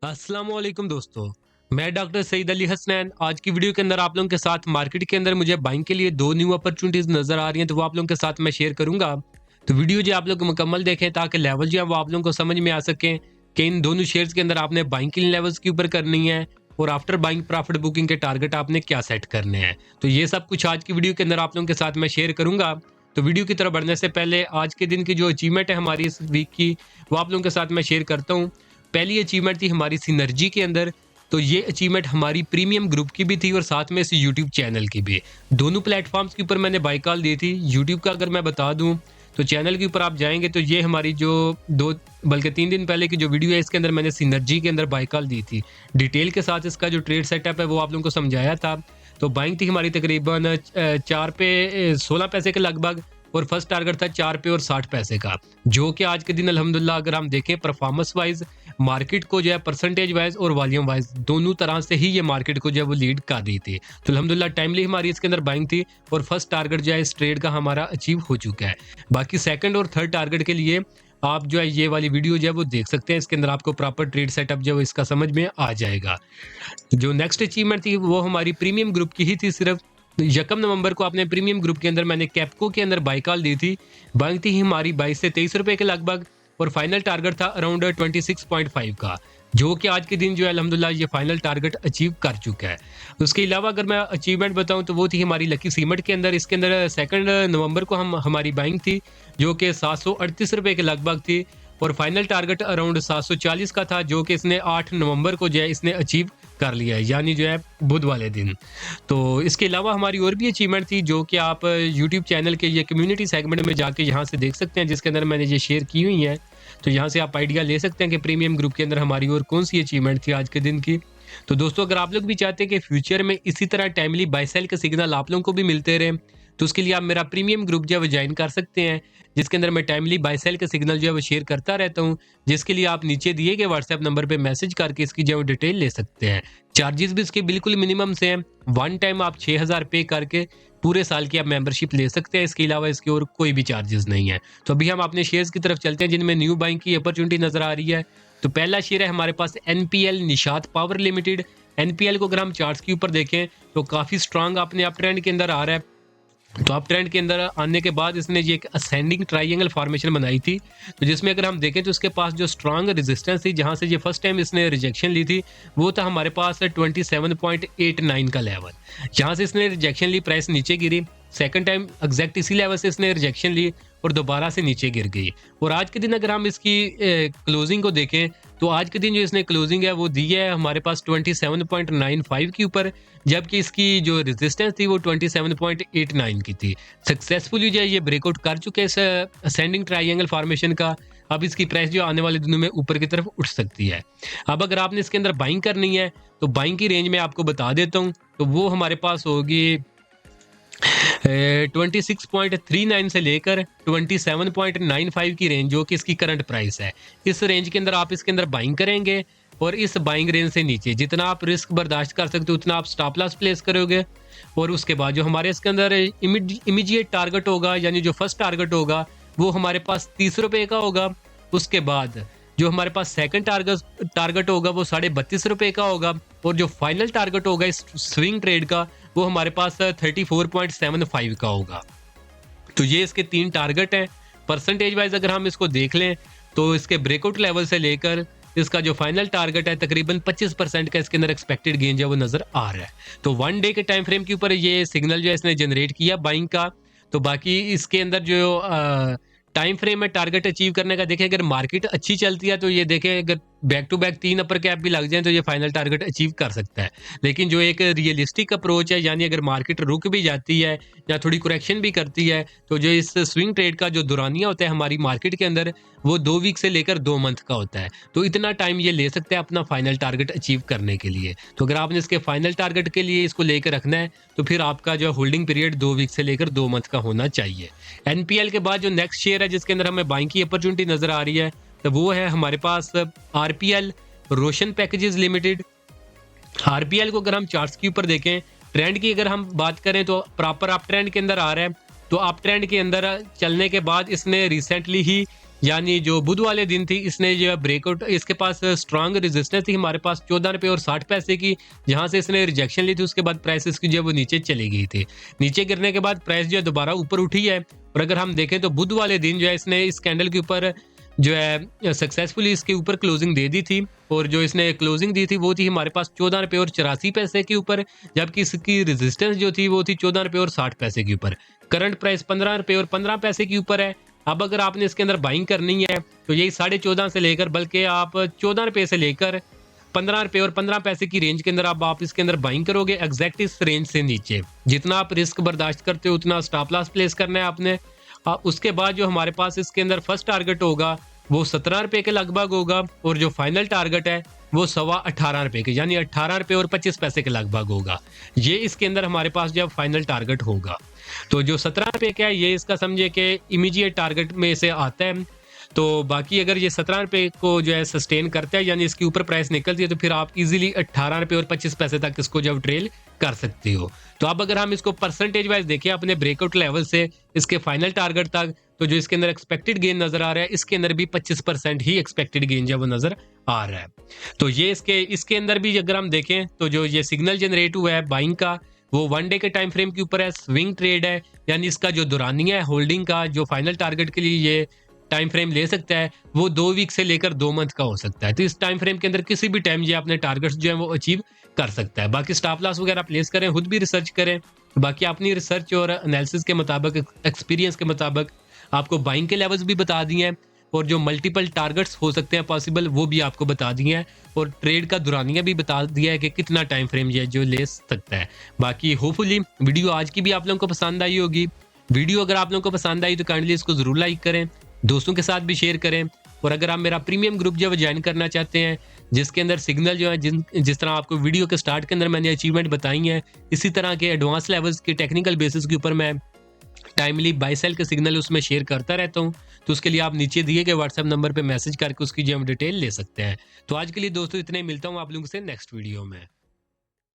अस्सलाम वालेकुम दोस्तों। मैं डॉक्टर सईद अली हसनैन। आज की वीडियो के अंदर आप लोगों के साथ मार्केट के अंदर मुझे बाइंग के लिए दो न्यू अपॉर्चुनिटीज नजर आ रही हैं, तो वो आप लोगों के साथ मैं शेयर करूंगा। तो वीडियो जो आप लोग मुकम्मल देखें ताकि लेवल जो है वो आप लोगों को समझ में आ सके कि इन दोनों शेयर्स के अंदर आपने बाइंग के लेवल्स के ऊपर करनी है और आफ्टर बाइंग प्रॉफिट बुकिंग के टारगेट आपने क्या सेट करने हैं। तो ये सब कुछ आज की वीडियो के अंदर आप लोगों के साथ मैं शेयर करूंगा। तो वीडियो की तरफ बढ़ने से पहले आज के दिन की जो अचीवमेंट है हमारी इस वीक की, वो आप लोगों के साथ मैं शेयर करता हूँ। पहली अचीवमेंट थी हमारी सिनर्जी के अंदर। तो ये अचीवमेंट हमारी प्रीमियम ग्रुप की भी थी और साथ में इस यूट्यूब चैनल की भी। दोनों प्लेटफॉर्म्स के ऊपर मैंने बाई कॉल दी थी। यूट्यूब का अगर मैं बता दूं तो चैनल के ऊपर आप जाएंगे तो ये हमारी जो दो बल्कि 3 दिन पहले की जो वीडियो है इसके अंदर मैंने सिनर्जी के अंदर बाई कॉल दी थी। डिटेल के साथ इसका जो ट्रेड सेटअप है वो आप लोगों को समझाया था। तो बाइंग थी हमारी तकरीबन 4 पे 16 पैसे के लगभग और फर्स्ट टारगेट था 4 पे और 60 पैसे का, जो कि आज के दिन अल्हम्दुलिल्लाह अगर हम देखें परफॉर्मेंस वाइज मार्केट को जो है परसेंटेज वाइज और वॉल्यूम वाइज दोनों तरह से ही ये मार्केट को जो है वो लीड कर रही थी। तो अल्हम्दुलिल्लाह टाइमली हमारी इसके अंदर बाइंग थी और फर्स्ट टारगेट जो है इस ट्रेड का हमारा अचीव हो चुका है। बाकी सेकंड और थर्ड टारगेट के लिए आप जो है ये वाली वीडियो जो है वो देख सकते हैं। इसके अंदर आपको प्रॉपर ट्रेड सेटअप जो है इसका समझ में आ जाएगा। जो नेक्स्ट अचीवमेंट थी वो हमारी प्रीमियम ग्रुप की ही थी। सिर्फ 1 नवंबर को आपने प्रीमियम ग्रुप के अंदर मैंने कैपको के अंदर बाई कॉल दी थी। बाइंग थी हमारी 22 से 23 रुपए के लगभग और फाइनल टारगेट था अराउंड 26.5 का, जो कि आज के दिन जो है अल्हम्दुलिल्लाह ये फाइनल टारगेट अचीव कर चुका है। उसके अलावा अगर मैं अचीवमेंट बताऊं तो वो थी हमारी लकी सीमेंट के अंदर। इसके अंदर 2 नवंबर को हमारी बाइंग थी जो कि 738 रुपए के लगभग थी और फाइनल टारगेट अराउंड 740 का था, जो कि इसने 8 नवंबर को जो है इसने अचीव कर लिया है, यानी जो है बुध वाले दिन। तो इसके अलावा हमारी और भी अचीवमेंट थी जो कि आप यूट्यूब चैनल के ये कम्युनिटी सेगमेंट में जाके यहाँ से देख सकते हैं, जिसके अंदर मैंने ये शेयर की हुई है। तो यहाँ से आप आइडिया ले सकते हैं कि प्रीमियम ग्रुप के अंदर हमारी और कौन सी अचीवमेंट थी आज के दिन की। तो दोस्तों अगर आप लोग भी चाहते हैं कि फ्यूचर में इसी तरह टाइमली बाय सेल के सिग्नल आप लोगों को भी मिलते रहे, तो उसके लिए आप मेरा प्रीमियम ग्रुप जो है वो ज्वाइन कर सकते हैं, जिसके अंदर मैं टाइमली बाय सेल के सिग्नल जो है वो शेयर करता रहता हूँ। जिसके लिए आप नीचे दिए गए व्हाट्सएप नंबर पे मैसेज करके इसकी जो है डिटेल ले सकते हैं। चार्जेस भी इसके बिल्कुल मिनिमम से हैं। वन टाइम आप 6000 पे करके पूरे साल की आप मेंबरशिप ले सकते हैं। इसके अलावा इसकी और कोई भी चार्जेस नहीं है। तो अभी हम अपने शेयर्स की तरफ चलते हैं जिनमें न्यू बाइंग की अपॉर्चुनिटी नजर आ रही है। तो पहला शेयर है हमारे पास NPL Nishat power limited. NPL को अगर हम चार्ट्स के ऊपर देखें तो काफी स्ट्रांग अपने अप ट्रेंड के अंदर आ रहा है। तो अप ट्रेंड के अंदर आने के बाद इसने ये एक असेंडिंग ट्राइंगल फॉर्मेशन बनाई थी। तो जिसमें अगर हम देखें तो उसके पास जो स्ट्रांग रेजिस्टेंस थी जहां से ये फर्स्ट टाइम इसने रिजेक्शन ली थी वो था हमारे पास 27.89 का लेवल। जहां से इसने रिजेक्शन ली प्राइस नीचे गिरी। सेकंड टाइम एग्जैक्ट इसी लेवल से इसने रिजेक्शन ली और दोबारा से नीचे गिर गई। और आज के दिन अगर हम इसकी क्लोजिंग को देखें तो आज के दिन जो इसने क्लोजिंग है वो दी है हमारे पास 27.95 के ऊपर, जबकि इसकी जो रेजिस्टेंस थी वो 27.89 की थी। सक्सेसफुली जो है ये ब्रेकआउट कर चुके हैं इस असेंडिंग ट्राइंगल फॉर्मेशन का। अब इसकी प्राइस जो आने वाले दिनों में ऊपर की तरफ उठ सकती है। अब अगर आपने इसके अंदर बाइंग करनी है तो बाइंग की रेंज में आपको बता देता हूँ। तो वो हमारे पास होगी 26.39 से लेकर 27.95 की रेंज, जो कि इसकी करंट प्राइस है। इस रेंज के अंदर आप इसके अंदर बाइंग करेंगे और इस बाइंग रेंज से नीचे जितना आप रिस्क बर्दाश्त कर सकते हो उतना आप स्टॉप लॉस प्लेस करोगे। और उसके बाद जो हमारे इसके अंदर इमीडिएट टारगेट होगा, यानी जो फर्स्ट टारगेट होगा वो हमारे पास 30 रुपए का होगा। उसके बाद जो हमारे पास सेकंड टारगेट होगा वो 32.5 रुपए का होगा और जो फाइनल टारगेट होगा इस स्विंग ट्रेड का वो हमारे पास 34.75 का होगा। तो ये इसके 3 टारगेट हैं। परसेंटेज वाइज अगर हम इसको देख लें तो इसके ब्रेकआउट लेवल से लेकर इसका जो फाइनल टारगेट है तकरीबन 25% का इसके अंदर एक्सपेक्टेड गेन जो है वो नजर आ रहा है। तो 1 डे के टाइम फ्रेम के ऊपर ये सिग्नल जो है इसने जनरेट किया बाइंग का। तो बाकी इसके अंदर जो टाइम फ्रेम में टारगेट अचीव करने का देखें, अगर मार्केट अच्छी चलती है तो ये देखें अगर back to back 3 upper cap भी लग जाए तो ये फाइनल टारगेट अचीव कर सकता है। लेकिन जो एक रियलिस्टिक अप्रोच है, यानी अगर मार्केट रुक भी जाती है या थोड़ी करेक्शन भी करती है तो जो इस स्विंग ट्रेड का जो दौरानिया होता है हमारी मार्केट के अंदर वो 2 वीक से लेकर 2 मंथ का होता है। तो इतना टाइम ये ले सकते हैं अपना फाइनल टारगेट अचीव करने के लिए। तो अगर आपने इसके फाइनल टारगेट के लिए इसको लेकर रखना है तो फिर आपका जो होल्डिंग पीरियड 2 वीक से लेकर 2 मंथ का होना चाहिए। एनपीएल के बाद जो नेक्स्ट शेयर है जिसके अंदर हमें बाइंग की अपॉर्चुनिटी नजर आ रही है तो वो है हमारे पास आरपीएल रोशन पैकेजेस लिमिटेड। आरपीएल को अगर हम चार्ट्स के ऊपर देखें, ट्रेंड की अगर हम बात करें तो प्रॉपर अप ट्रेंड के अंदर आ रहा है। तो अप ट्रेंड के अंदर चलने के बाद इसने रिसेंटली ही यानी जो बुध वाले दिन थी इसने जो ब्रेकआउट, इसके पास स्ट्रांग रेजिस्टेंस थी हमारे पास 14 रुपये और 60 पैसे की, जहां से इसने रिजेक्शन ली थी। उसके बाद प्राइस इसकी जो है वो नीचे चली गई थी। नीचे गिरने के बाद प्राइस जो है दोबारा ऊपर उठी है। और अगर हम देखें तो बुध वाले दिन जो है इसने इस कैंडल के ऊपर जो है सक्सेसफुली इसके ऊपर क्लोजिंग दे दी थी। और जो इसने क्लोजिंग दी थी वो थी हमारे पास 14 रुपये और 84 पैसे के ऊपर, जबकि इसकी रेजिस्टेंस जो थी वो थी 14 रुपये और 60 पैसे के ऊपर। करंट प्राइस 15 रुपये और 15 पैसे के ऊपर है। अब अगर आपने इसके अंदर बाइंग करनी है तो यही 14.5 से लेकर, बल्कि आप 14 रुपये से लेकर 15 रुपये और 15 पैसे की रेंज के अंदर आप इसके अंदर बाइंग करोगे एग्जैक्ट इस रेंज से नीचे। जितना आप रिस्क बर्दाश्त करते हो उतना स्टॉप लॉस प्लेस करना है आपने। उसके बाद जो हमारे पास इसके अंदर फर्स्ट टारगेट होगा वो 17 रुपये के लगभग होगा, और जो फाइनल टारगेट है वो 18.25 रुपये के, यानी 18 रुपये और 25 पैसे के लगभग होगा। ये इसके अंदर हमारे पास जो फाइनल टारगेट होगा। तो जो 17 रुपये का है ये इसका समझे कि इमीडिएट टारगेट में से आता है। तो बाकी अगर ये 17 रुपये को जो है सस्टेन करता है, यानी इसके ऊपर प्राइस निकलती है, तो फिर आप इजीली 18 रुपये और 25 पैसे तक इसको जब ट्रेल कर सकते हो। तो अब अगर हम इसको परसेंटेज वाइज देखें अपने ब्रेकआउट लेवल से इसके फाइनल टारगेट तक, तो जो इसके अंदर एक्सपेक्टेड गेन नजर आ रहा है इसके अंदर भी 25% ही एक्सपेक्टेड गेन जो वो नजर आ रहा है। तो ये इसके अंदर भी अगर हम देखें तो जो ये सिग्नल जनरेट हुआ है बाइंग का वो 1 डे के टाइम फ्रेम के ऊपर है, स्विंग ट्रेड है, यानी इसका जो दौरानिया है होल्डिंग का जो फाइनल टारगेट के लिए ये टाइम फ्रेम ले सकता है वो 2 वीक से लेकर 2 मंथ का हो सकता है। तो इस टाइम फ्रेम के अंदर किसी भी टाइम ये अपने टारगेट्स जो है वो अचीव कर सकता है। बाकी स्टॉप लॉस वगैरह प्लेस करें, खुद भी रिसर्च करें। बाकी अपनी रिसर्च और एनालिसिस के मुताबिक, एक्सपीरियंस के मुताबिक आपको बाइंग के लेवल्स भी बता दिए हैं, और जो मल्टीपल टारगेट्स हो सकते हैं पॉसिबल वो भी आपको बता दिए हैं, और ट्रेड का दुरानिया भी बता दिया है कि कितना टाइम फ्रेम ये जो ले सकता है। बाकी होपफुली वीडियो आज की भी आप लोगों को पसंद आई होगी। वीडियो अगर आप लोगों को पसंद आई तो काइंडली इसको जरूर लाइक करें, दोस्तों के साथ भी शेयर करें। और अगर आप मेरा प्रीमियम ग्रुप जो है ज्वाइन करना चाहते हैं जिसके अंदर सिग्नल जो है जिस तरह आपको वीडियो के स्टार्ट के अंदर मैंने अचीवमेंट बताई हैं, इसी तरह के एडवांस लेवल्स के टेक्निकल बेसिस के ऊपर मैं टाइमली बाय सेल के सिग्नल उसमें शेयर करता रहता हूं। तो उसके लिए आप नीचे दिए गए व्हाट्सएप नंबर पे मैसेज करके उसकी जो हम डिटेल ले सकते हैं। तो आज के लिए दोस्तों इतने ही, मिलता हूं आप लोगों से नेक्स्ट वीडियो में।